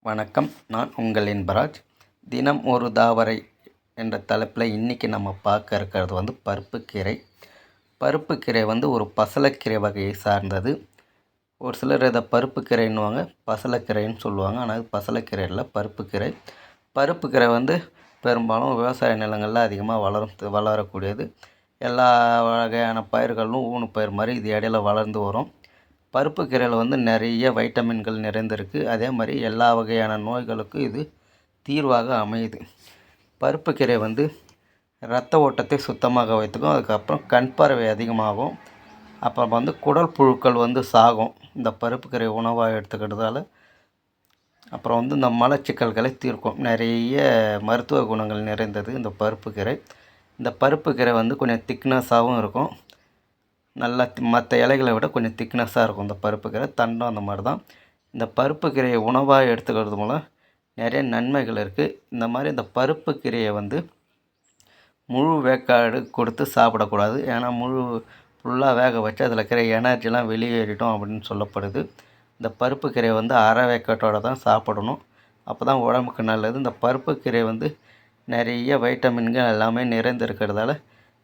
வணக்கம். நான் உங்கள் இன்பராஜ். தினம் ஒரு தாவரை என்ற தலைப்பில் இன்றைக்கி நம்ம பார்க்க இருக்கிறது பருப்புக்கீரை. பருப்புக்கீரை ஒரு பசலைக்கீரை வகையை சார்ந்தது. ஒரு சிலர் இதை பருப்புக்கீரைன்னுவாங்க, பசலைக்கீரைன்னு சொல்லுவாங்க. ஆனால் அது பசலைக்கீரை இல்லை, பருப்புக்கீரை. பருப்புக்கீரை பெரும்பாலும் விவசாய நிலங்களில் அதிகமாக வளரக்கூடியது. எல்லா வகையான பயிர்களும் ஊனு பயிர் மாதிரி இது இடையில வளர்ந்து வரும். பருப்புக்கீரையில் நிறைய வைட்டமின்கள் நிறைந்திருக்கு. அதே மாதிரி எல்லா வகையான நோய்களுக்கும் இது தீர்வாக அமையுது. பருப்புக்கீரை இரத்த ஓட்டத்தை சுத்தமாக வைத்துக்கும். அதுக்கப்புறம் கண் பார்வை அதிகமாகும். அப்புறம் குடல் புழுக்கள் சாகும் இந்த பருப்புக்கீரை உணவாக எடுத்துக்கிறதால. அப்புறம் இந்த மலச்சிக்கல்களை தீர்க்கும். நிறைய மருத்துவ குணங்கள் நிறைந்தது இந்த பருப்புக்கீரை. இந்த பருப்புக்கீரை கொஞ்சம் திக்னஸாகவும் இருக்கும். நல்லா மற்ற இலைகளை விட கொஞ்சம் திக்னஸாக இருக்கும் இந்த பருப்புக்கீரை. தண்டும் அந்த மாதிரி தான். இந்த பருப்புக்கீரையை உணவாக எடுத்துக்கிறது மூலம் நிறைய நன்மைகள் இருக்குது. இந்த மாதிரி இந்த பருப்புக்கீரையை முழு வேக்காடு கொடுத்து சாப்பிடக்கூடாது. ஏன்னா ஃபுல்லாக வேக வச்சு அதில் இருக்கிற எனர்ஜிலாம் வெளியேறிடும் அப்படின்னு சொல்லப்படுது. இந்த பருப்புக்கீரையை அரை வேக்காட்டோடு தான் சாப்பிடணும். அப்போ தான் உடம்புக்கு நல்லது. இந்த பருப்புக்கீரை நிறைய வைட்டமின்கள் எல்லாமே நிறைந்திருக்கிறதால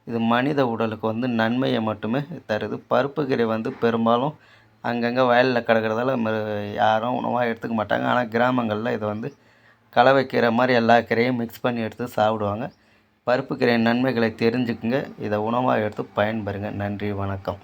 இது மனித உடலுக்கு நன்மையை மட்டுமே தருது. பருப்புக்கீரை பெரும்பாலும் அங்கங்கே வயலில் கிடக்கிறதால யாரும் உணவாக எடுத்துக்க மாட்டாங்க. ஆனால் கிராமங்களில் இதை கலவைக்கீரை மாதிரி எல்லா கீரையும் மிக்ஸ் பண்ணி எடுத்து சாப்பிடுவாங்க. பருப்புக்கீரை நன்மைகளை தெரிஞ்சுக்குங்க. இதை உணவாக எடுத்து பயன்பெறுங்க. நன்றி, வணக்கம்.